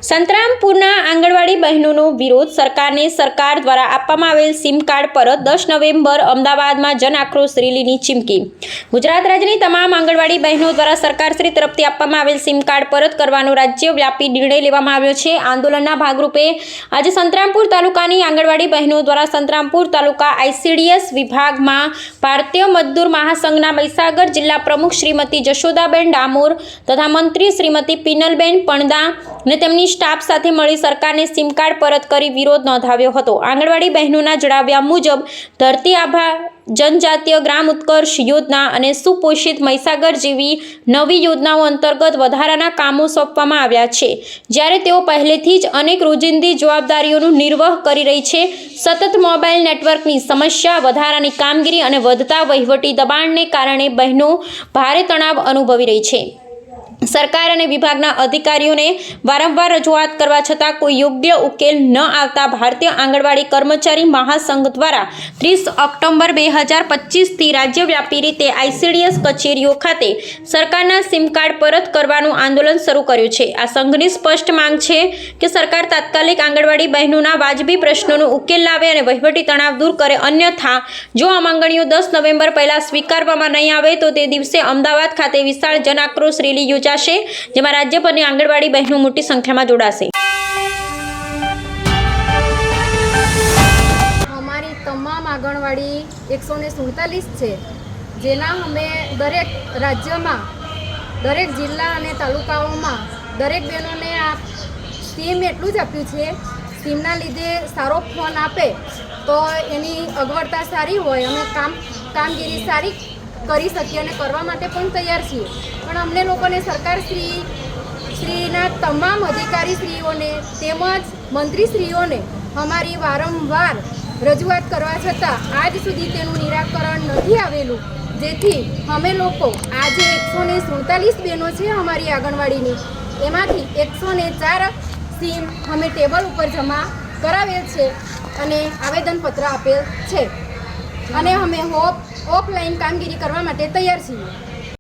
સંતરામપુરના આંગણવાડી બહેનોનો વિરોધ સરકારને સરકાર દ્વારા આપવામાં આવેલ સિમ કાર્ડ પરત 10 નવેમ્બર અમદાવાદમાં જન આક્રોશ રેલીની ચીમકી। ગુજરાત રાજ્યની તમામ આંગણવાડી બહેનો દ્વારા સરકારશ્રી તરફથી આપવામાં આવેલ સિમ કાર્ડ પરત કરવાનો રાજ્યવ્યાપી નિર્ણય લેવામાં આવ્યો છે। આંદોલનના ભાગરૂપે આજે સંતરામપુર તાલુકાની આંગણવાડી બહેનો દ્વારા સંતરામપુર તાલુકા ICDS વિભાગમાં ભારતીય મજદૂર મહાસંઘના મહીસાગર જિલ્લા પ્રમુખ શ્રીમતી જશોદાબેન ડામોર તથા મંત્રી શ્રીમતી પીનલબેન પણદા અને તેમની સ્ટાફ સાથે મળી સરકારને સિમ કાર્ડ પરત કરી વિરોધ નોંધાવ્યો હતો। આંગણવાડી બહેનોના જણાવ્યા મુજબ ધરતી આભા જનજાતીય ગ્રામ ઉત્કર્ષ યોજના અને સુપોષિત મહીસાગર જેવી નવી યોજનાઓ અંતર્ગત વધારાના કામો સોંપવામાં આવ્યા છે, જ્યારે તેઓ પહેલેથી જ અનેક રોજિંદી જવાબદારીઓનું નિર્વહ કરી રહી છે। સતત મોબાઈલ નેટવર્કની સમસ્યા, વધારાની કામગીરી અને વધતા વહીવટી દબાણને કારણે બહેનો ભારે તણાવ અનુભવી રહી છે। સરકાર અને વિભાગના અધિકારીઓને વારંવાર રજૂઆત કરવા છતાં કોઈ યોગ્ય ઉકેલ ન આવતા ભારતીય આંગણવાડી કર્મચારી મહાસંઘ દ્વારા 30 ઓક્ટોબર 2025થી રાજ્યવ્યાપી રીતે ICDS કચેરીઓ ખાતે સરકારના સિમ કાર્ડ પરત કરવાનું આંદોલન શરૂ કર્યું છે। આ સંઘની સ્પષ્ટ માંગ છે કે સરકાર તાત્કાલિક આંગણવાડી બહેનોના વાજબી પ્રશ્નોનો ઉકેલ લાવે અને વહીવટી તણાવ દૂર કરે, અન્યથા જો આ માંગણીઓ 10 નવેમ્બર પહેલાં સ્વીકારવામાં નહીં આવે તો તે દિવસે અમદાવાદ ખાતે વિશાળ જન આક્રોશ રેલી યોજાશે, જેમાં રાજ્યભરની આંગણવાડી બહેનો મોટી સંખ્યામાં જોડાશે। અમારી તમામ આંગણવાડી 147 છે, જેના અમે દરેક રાજ્યમાં, દરેક જિલ્લા અને તાલુકાઓમાં દરેક બહેનોને આ સિમ એટલું જ આપ્યું છે। સિમના લીધે સારો ફોન આપે તો એની અગવડતા સારી હોય, અમે કામગીરી સારી કરી શકીએ અને કરવા માટે પણ તૈયાર છીએ। પણ અમને લોકોને સરકારશ્રીના તમામ અધિકારીશ્રીઓને તેમજ મંત્રીશ્રીઓને અમારી વારંવાર રજૂઆત કરવા છતાં આજ સુધી તેનું નિરાકરણ નથી આવેલું, જેથી અમે લોકો આજે 147 બહેનો છે અમારી આંગણવાડીની, એમાંથી 104 સિમ અમે ટેબલ ઉપર જમા કરાવેલ છે અને આવેદનપત્ર આપેલ છે અને અમે ઓફલાઈન કામગીરી કરવા માટે તૈયાર છીએ।